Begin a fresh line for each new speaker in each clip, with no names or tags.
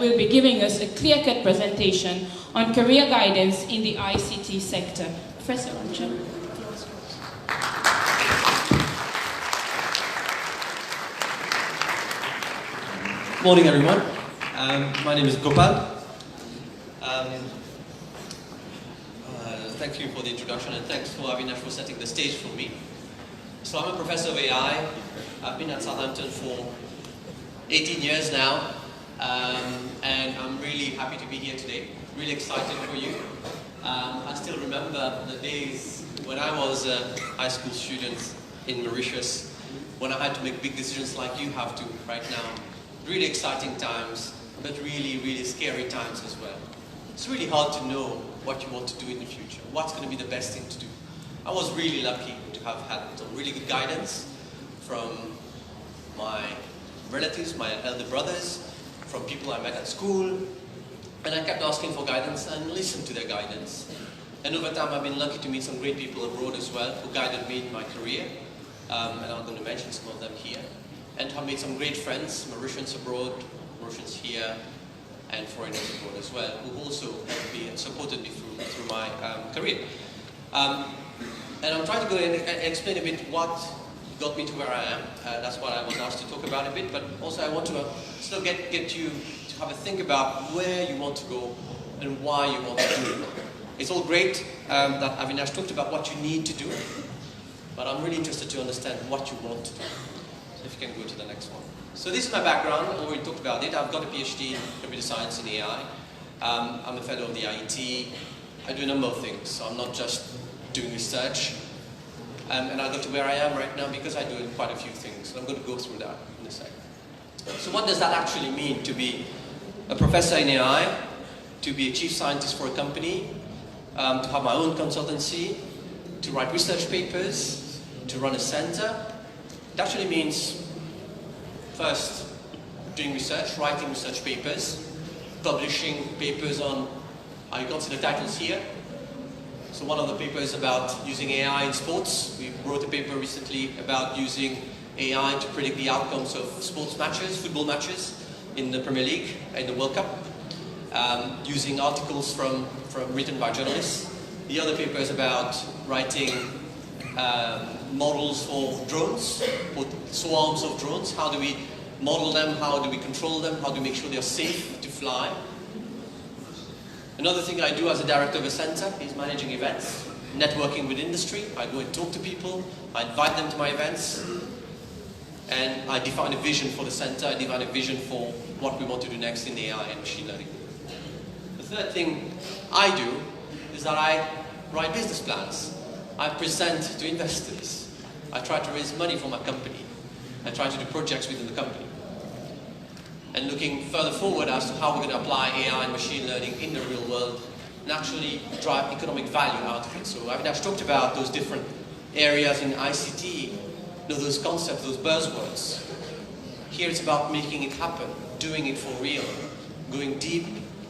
will be giving us a clear-cut presentation on career guidance in the ICT sector. Professor Ramchurn.
Morning, everyone. My name is Gopal. Thank you for the introduction, and thanks for Avinash for setting the stage for me. So I'm a professor of AI. I've been at Southampton for 18 years now, and I'm really happy to be here today. Really excited for you. I still remember the days when I was a high school student in Mauritius, when I had to make big decisions like you have to right now. Really exciting times, but really, really scary times as well. It's really hard to know what you want to do in the future, what's going to be the best thing to do. I was really lucky to have had some really good guidance from my relatives, my elder brothers, from people I met at school, and I kept asking for guidance and listened to their guidance. And over time I've been lucky to meet some great people abroad as well who guided me in my career, and I'm going to mention some of them here. And have made some great friends, Mauritians abroad, Mauritians here, and foreigners abroad as well, who also helped me and supported me through my career. And I'm trying to go and explain a bit what got me to where I am. That's what I was asked to talk about a bit, but also I want to still get you to have a think about where you want to go and why you want to do it. It's all great that Avinash talked about what you need to do, but I'm really interested to understand what you want to do. So if you can go to the next one. So this is my background. I already talked about it. I've got a PhD in computer science and AI. I'm a fellow of the IET. I do a number of things, so I'm not just doing research. And I got to where I am right now because I do quite a few things. So I'm going to go through that in a second. So what does that actually mean to be a professor in AI, to be a chief scientist for a company, to have my own consultancy, to write research papers, to run a center? It actually means first doing research, writing research papers, publishing papers on, you can see the titles here. So one of the papers about using AI in sports. We wrote a paper recently about using AI to predict the outcomes of sports matches, football matches in the Premier League and the World Cup, using articles written by journalists. The other paper is about writing models for drones, for swarms of drones. How do we model them? How do we control them? How do we make sure they're safe to fly? Another thing I do as a director of a center is managing events, networking with industry. I go and talk to people, I invite them to my events, and I define a vision for the center, I define a vision for what we want to do next in AI and machine learning. The third thing I do is that I write business plans. I present to investors. I try to raise money for my company. I try to do projects within the company. And looking further forward as to how we're going to apply AI and machine learning in the real world and actually drive economic value out of it. So Avinash talked about those different areas in ICT, those concepts, those buzzwords. Here it's about making it happen, doing it for real, going deep,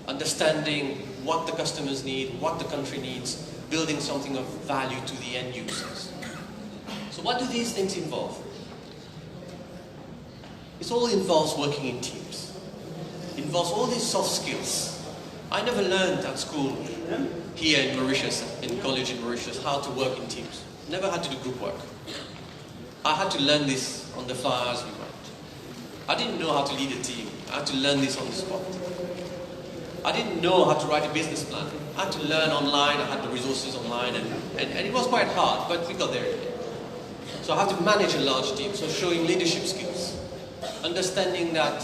understanding what the customers need, what the country needs, building something of value to the end users. So what do these things involve? It all involves working in teams. It involves all these soft skills. I never learned at school here in Mauritius, in college in Mauritius, how to work in teams. Never had to do group work. I had to learn this on the fly as we went. I didn't know how to lead a team. I had to learn this on the spot. I didn't know how to write a business plan. I had to learn online. I had the resources online, and it was quite hard, but we got there. So I had to manage a large team, so showing leadership skills. Understanding that,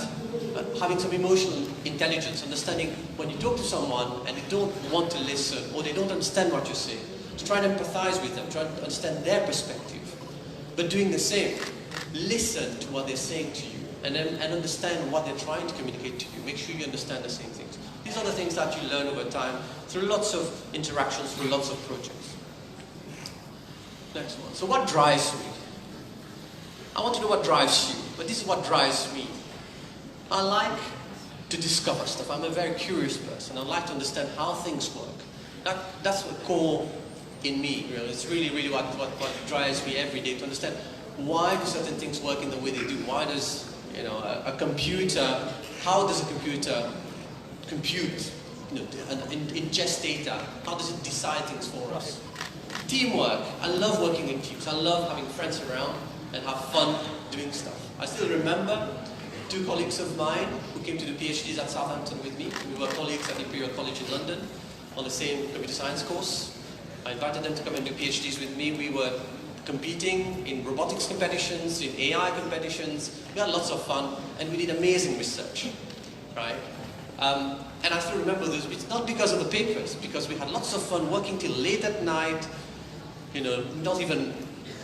having some emotional intelligence, understanding when you talk to someone and they don't want to listen or they don't understand what you say, to try and empathize with them, try to understand their perspective, but doing the same. Listen to what they're saying to you and understand what they're trying to communicate to you. Make sure you understand the same things. These are the things that you learn over time through lots of interactions, through lots of projects. Next one. So what drives me? I want to know what drives you, but this is what drives me. I like to discover stuff. I'm a very curious person. I like to understand how things work. That's the core in me, really. It's really, really what drives me every day, to understand why do certain things work in the way they do. Why does, a computer, how does a computer compute, and ingest data? How does it decide things for us? Teamwork. I love working in teams. I love having friends around and have fun doing stuff. I still remember 2 colleagues of mine who came to do PhDs at Southampton with me. We were colleagues at Imperial College in London on the same computer science course. I invited them to come and do PhDs with me. We were competing in robotics competitions, in AI competitions. We had lots of fun, and we did amazing research, right? And I still remember this. It's not because of the papers, because we had lots of fun working till late at night, not even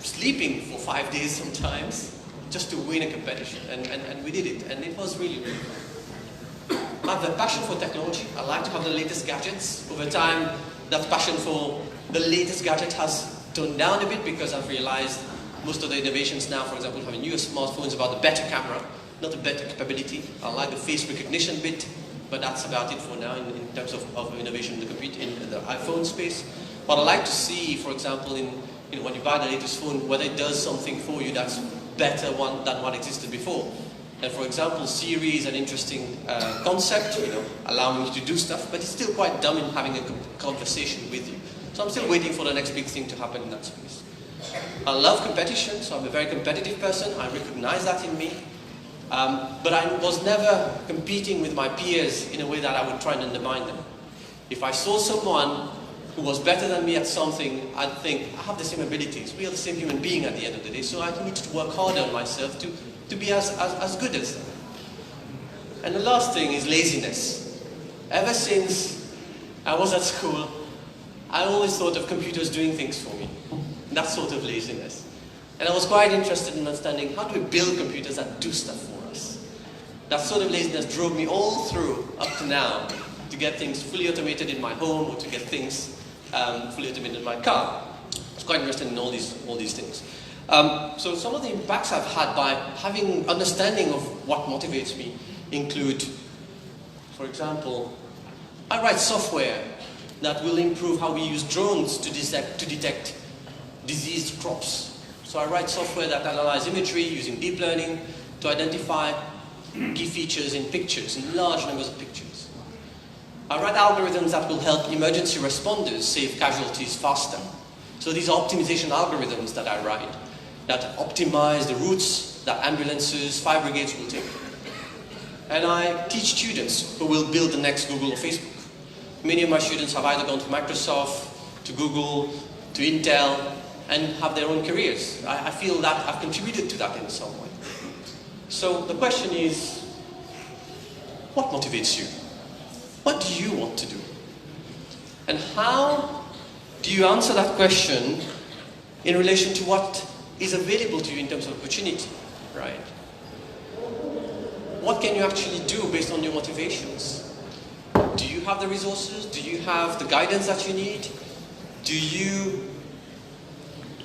sleeping for 5 days sometimes, just to win a competition. And we did it, and it was really, really fun. I have a passion for technology. I like to have the latest gadgets. Over time, that passion for the latest gadget has toned down a bit because I've realized most of the innovations now, for example, having newer smartphones about the better camera, not the better capability. I like the face recognition bit, but that's about it for now in terms of innovation in the iPhone space. But I like to see, for example, when you buy the latest phone, whether it does something for you that's better than what existed before. And for example, Siri is an interesting concept, allowing you to do stuff, but it's still quite dumb in having a conversation with you. So I'm still waiting for the next big thing to happen in that space. I love competition, so I'm a very competitive person. I recognize that in me. But I was never competing with my peers in a way that I would try and undermine them. If I saw someone who was better than me at something, I'd think, I have the same abilities. We are the same human being at the end of the day, so I need to work harder on myself to be as good as them. And the last thing is laziness. Ever since I was at school, I always thought of computers doing things for me. That sort of laziness. And I was quite interested in understanding, how do we build computers that do stuff for us? That sort of laziness drove me all through, up to now, to get things fully automated in my home, or to get things fully automated in my car. I was quite interested in all these things. So some of the impacts I've had by having understanding of what motivates me include, for example, I write software that will improve how we use drones to detect diseased crops. So I write software that analyzes imagery using deep learning to identify key features in pictures, in large numbers of pictures. I write algorithms that will help emergency responders save casualties faster. So these are optimization algorithms that I write that optimize the routes that ambulances, fire brigades will take. And I teach students who will build the next Google or Facebook. Many of my students have either gone to Microsoft, to Google, to Intel, and have their own careers. I feel that I've contributed to that in some way. So the question is, what motivates you? What do you want to do? And how do you answer that question in relation to what is available to you in terms of opportunity, right? What can you actually do based on your motivations? Do you have the resources? Do you have the guidance that you need? Do you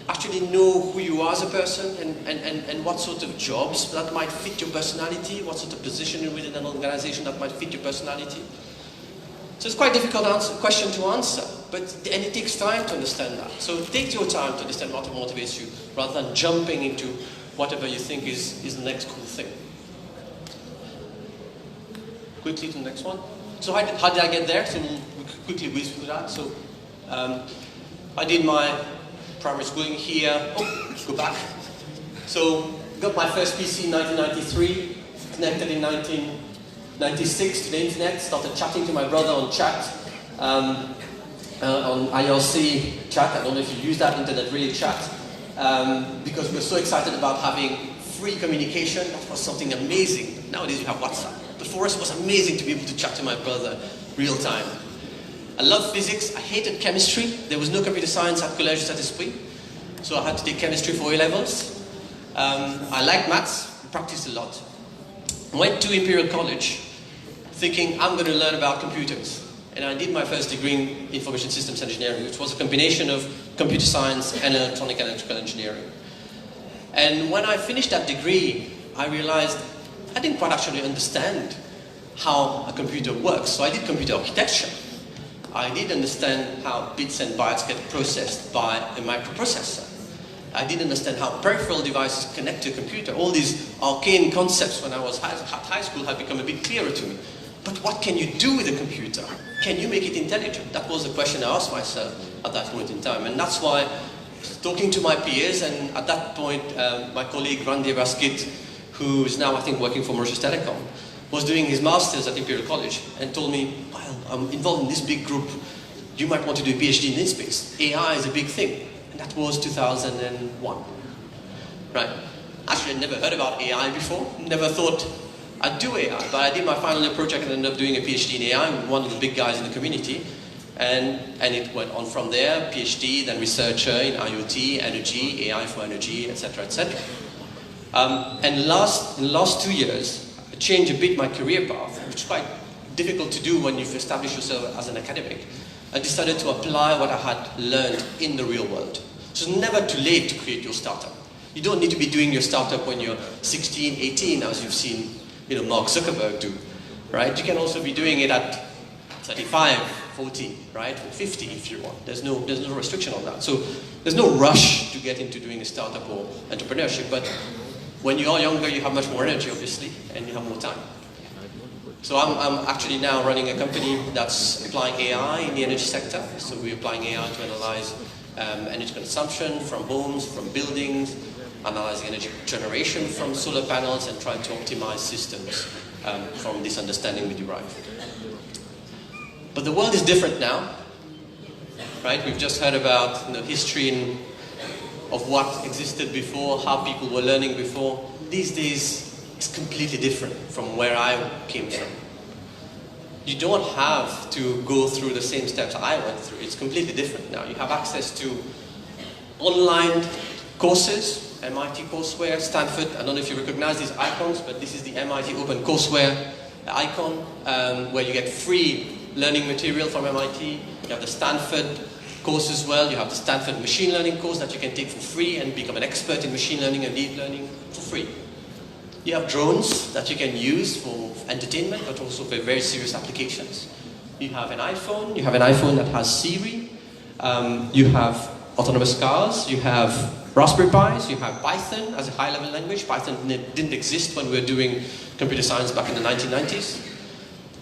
actually know who you are as a person and what sort of jobs that might fit your personality? What sort of position within an organization that might fit your personality? So it's quite a difficult question to answer, and it takes time to understand that. So take your time to understand what motivates you, rather than jumping into whatever you think is the next cool thing. Quickly to the next one. So how did I get there? So we'll quickly whiz through that. So I did my primary schooling here. Oh, go back. So got my first PC in 1993, connected in 1996 to the internet, started chatting to my brother on chat, on IRC chat. I don't know if you use that, internet really chat, because we're so excited about having free communication. That was something amazing. Nowadays you have WhatsApp. But for us it was amazing to be able to chat to my brother real time. I love physics. I hated chemistry. There was no computer science at Collège Saint-Esprit, so I had to take chemistry for A-levels. I liked maths, practiced a lot. Went to Imperial College thinking I'm going to learn about computers. And I did my first degree in information systems engineering, which was a combination of computer science and electronic and electrical engineering. And when I finished that degree, I realized I didn't quite actually understand how a computer works. So I did computer architecture. I did understand how bits and bytes get processed by a microprocessor. I did understand how peripheral devices connect to a computer. All these arcane concepts when I was at high school had become a bit clearer to me. But what can you do with a computer? Can you make it intelligent? That was the question I asked myself at that point in time. And that's why, talking to my peers, and at that point, my colleague Randy Raskit, who is now, I think, working for Mauritius Telecom, was doing his master's at Imperial College and told me, well, I'm involved in this big group. You might want to do a PhD in this space. AI is a big thing. And that was 2001. Right. Actually, I'd never heard about AI before. Never thought I'd do AI. But I did my final year project and ended up doing a PhD in AI with one of the big guys in the community. And it went on from there, PhD, then researcher in IoT, energy, AI for energy, etc., etc. And in the last 2 years, I changed a bit my career path, which is quite difficult to do when you've established yourself as an academic. I decided to apply what I had learned in the real world. So it's never too late to create your startup. You don't need to be doing your startup when you're 16, 18, as you've seen, Mark Zuckerberg do, right? You can also be doing it at 35, 40, right? Or 50 if you want. There's no restriction on that. So there's no rush to get into doing a startup or entrepreneurship, but when you are younger, you have much more energy, obviously, and you have more time. So I'm actually now running a company that's applying AI in the energy sector. So we're applying AI to analyze energy consumption from homes, from buildings, analyzing energy generation from solar panels, and trying to optimize systems from this understanding we derive. But the world is different now, right? We've just heard about history of what existed before, how people were learning before. These days, it's completely different from where I came from. You don't have to go through the same steps I went through. It's completely different now. You have access to online courses, MIT courseware, Stanford. I don't know if you recognize these icons, but this is the MIT Open Courseware icon, where you get free learning material from MIT. You have the Stanford course as well. You have the Stanford machine learning course that you can take for free and become an expert in machine learning and deep learning for free. You have drones that you can use for entertainment, but also for very serious applications. You have an iPhone. You have an iPhone that has Siri. You have autonomous cars. You have Raspberry Pis. You have Python as a high-level language. Python didn't exist when we were doing computer science back in the 1990s.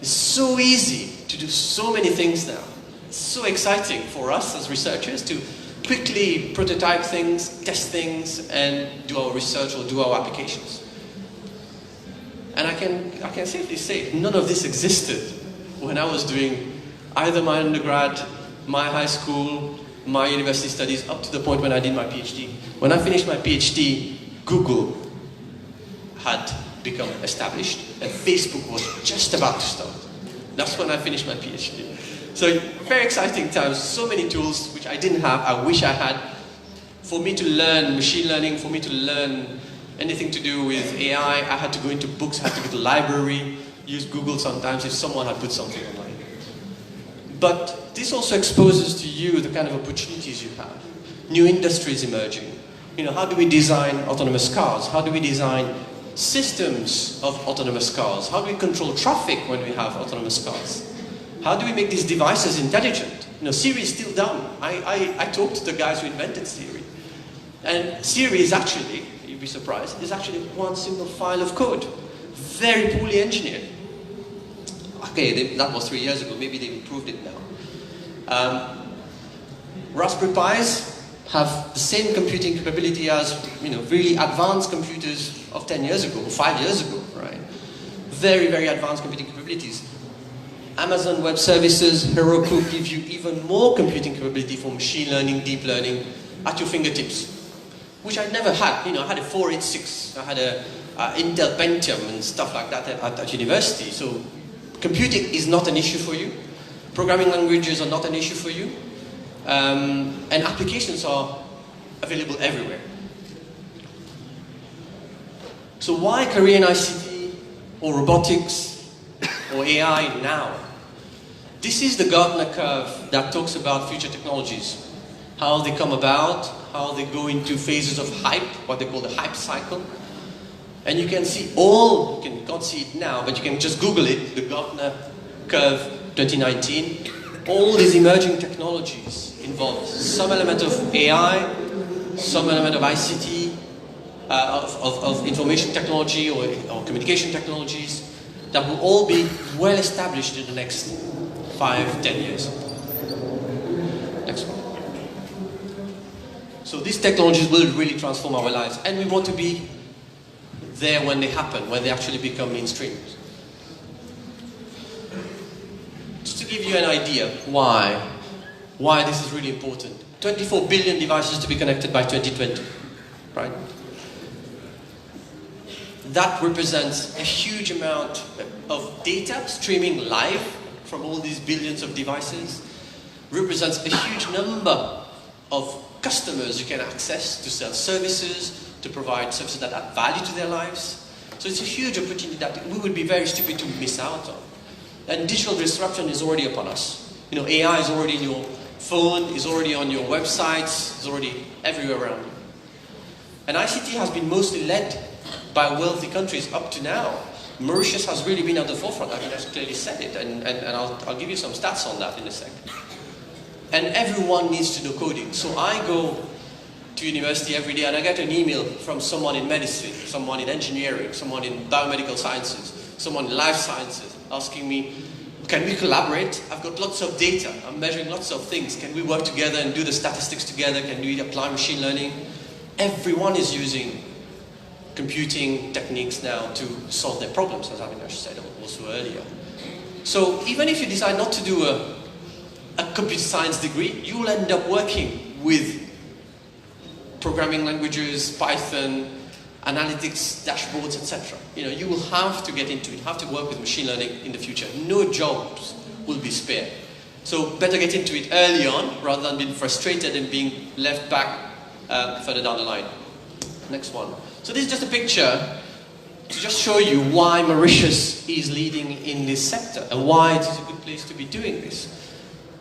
It's so easy to do so many things now. It's so exciting for us as researchers to quickly prototype things, test things, and do our research or do our applications. And I can safely say none of this existed when I was doing either my undergrad, my high school, my university studies, up to the point when I did my PhD. When I finished my PhD, Google had become established, and Facebook was just about to start. That's when I finished my PhD. So very exciting times, so many tools which I didn't have, I wish I had. For me to learn machine learning, for me to learn anything to do with AI, I had to go into books, I had to go to the library, use Google sometimes if someone had put something online. But this also exposes to you the kind of opportunities you have. New industries emerging. How do we design autonomous cars? How do we design systems of autonomous cars? How do we control traffic when we have autonomous cars? How do we make these devices intelligent? Siri is still dumb. I talked to the guys who invented Siri. And Siri is actually, you'd be surprised, is actually one single file of code. Very poorly engineered. Okay, that was 3 years ago. Maybe they've improved it now. Raspberry Pis have the same computing capability as really advanced computers of 10 years ago, or 5 years ago, right? Very, very advanced computing capabilities. Amazon Web Services, Heroku give you even more computing capability for machine learning, deep learning at your fingertips, which I never had. I had a 486, I had a Intel Pentium and stuff like that at university. So computing is not an issue for you. Programming languages are not an issue for you. And applications are available everywhere. So why career in ICT or robotics or AI now? This is the Gartner curve that talks about future technologies. How they come about, how they go into phases of hype, what they call the hype cycle. And you can see you can't see it now, but you can just Google it, the Gartner curve 2019. All these emerging technologies involve some element of AI, some element of ICT, of information technology or communication technologies, that will all be well established in the next 5, 10 years. Next one. So these technologies will really transform our lives, and we want to be there when they happen, when they actually become mainstream. Just to give you an idea why this is really important. 24 billion devices to be connected by 2020, right? That represents a huge amount of data streaming live from all these billions of devices. Represents a huge number of customers you can access to sell services, to provide services that add value to their lives. So it's a huge opportunity that we would be very stupid to miss out on. And digital disruption is already upon us. You know, AI is already in your phone, is already on your websites, is already everywhere around you. And ICT has been mostly led by wealthy countries up to now. Mauritius has really been at the forefront. I mean, I've clearly said it, and I'll give you some stats on that in a second. And everyone needs to know coding. So I go to university every day and I get an email from someone in medicine, someone in engineering, someone in biomedical sciences, someone in life sciences, asking me, can we collaborate? I've got lots of data. I'm measuring lots of things. Can we work together and do the statistics together? Can we apply machine learning? Everyone is using computing techniques now to solve their problems, as Avinash said also earlier. So even if you decide not to do a computer science degree, you'll end up working with programming languages, Python, analytics, dashboards, etc. You know, you will have to get into it, have to work with machine learning in the future. No jobs will be spared. So better get into it early on rather than being frustrated and being left back further down the line. Next one. So this is just a picture to just show you why Mauritius is leading in this sector and why it is a good place to be doing this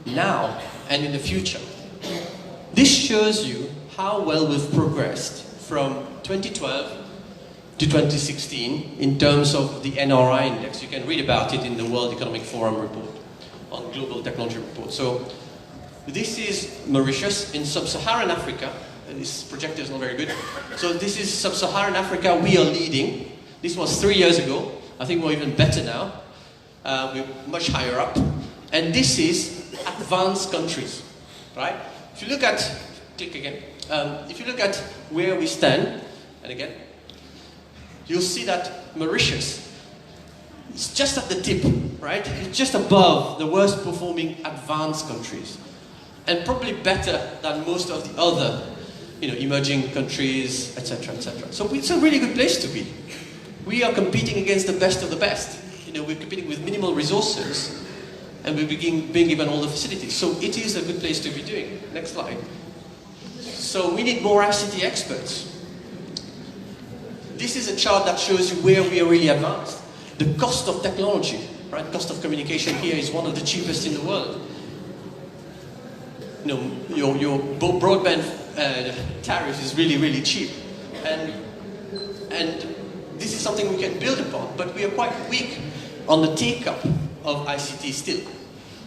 now and in the future. This shows you how well we've progressed from 2012 to 2016 in terms of the NRI index. You can read about it in the World Economic Forum report on Global Technology Report. So this is Mauritius in sub-Saharan Africa. This projector is not very good. So this is sub-Saharan Africa. We are leading. This was 3 years ago. I think we're even better now. We're much higher up. And this is advanced countries, right? If you look at, click again. If you look at where we stand, and again, you'll see that Mauritius is just at the tip, right? It's just above the worst performing advanced countries. And probably better than most of the other, you know, emerging countries, etc., etc. So it's a really good place to be. We are competing against the best of the best. You know, we're competing with minimal resources, and we're being given all the facilities. So it is a good place to be doing. Next slide. So we need more ICT experts. This is a chart that shows you where we are really advanced. The cost of technology, right? Cost of communication here is one of the cheapest in the world. You know, your broadband tariff is really, really cheap. And this is something we can build upon, but we are quite weak on the take-up of ICT still.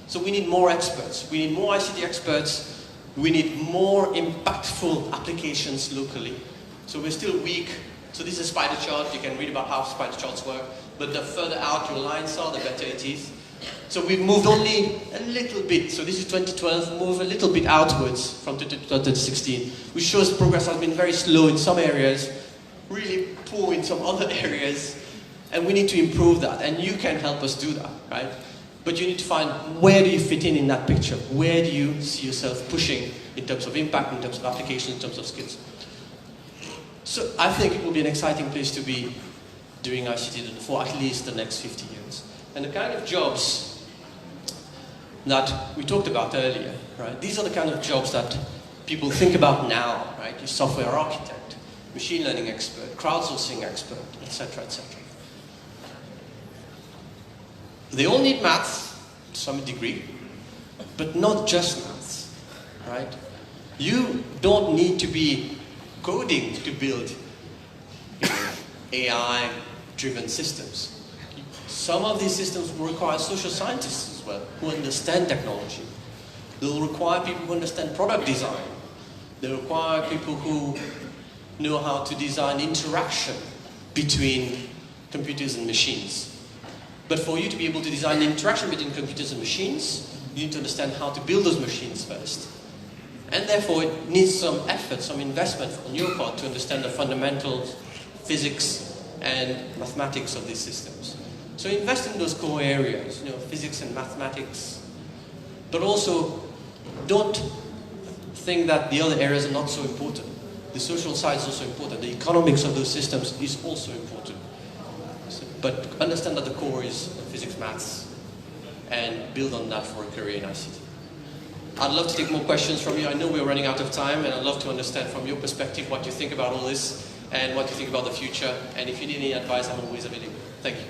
So we need more experts. We need more ICT experts. We need more impactful applications locally. So we're still weak. So this is a spider chart. You can read about how spider charts work. But the further out your lines are, the better it is. So we've moved only a little bit. So this is 2012, move a little bit outwards from 2016, which shows progress has been very slow in some areas, really poor in some other areas, and we need to improve that. And you can help us do that, right? But you need to find where do you fit in that picture? Where do you see yourself pushing in terms of impact, in terms of application, in terms of skills? So I think it will be an exciting place to be doing ICT for at least the next 50 years. And the kind of jobs that we talked about earlier, right? These are the kind of jobs that people think about now, right? Your software architect, machine learning expert, crowdsourcing expert, etc., etc. They all need maths to some degree, but not just maths, right? You don't need to be coding to build AI-driven systems. Some of these systems will require social scientists as well, who understand technology. They'll require people who understand product design. They require people who know how to design interaction between computers and machines. But for you to be able to design the interaction between computers and machines, you need to understand how to build those machines first. And therefore, it needs some effort, some investment on your part to understand the fundamentals, physics, and mathematics of these systems. So invest in those core areas, physics and mathematics. But also, don't think that the other areas are not so important. The social side is also important. The economics of those systems is also important. But understand that the core is physics, maths, and build on that for a career in ICT. I'd love to take more questions from you. I know we're running out of time, and I'd love to understand from your perspective what you think about all this and what you think about the future. And if you need any advice, I'm always available. Thank you.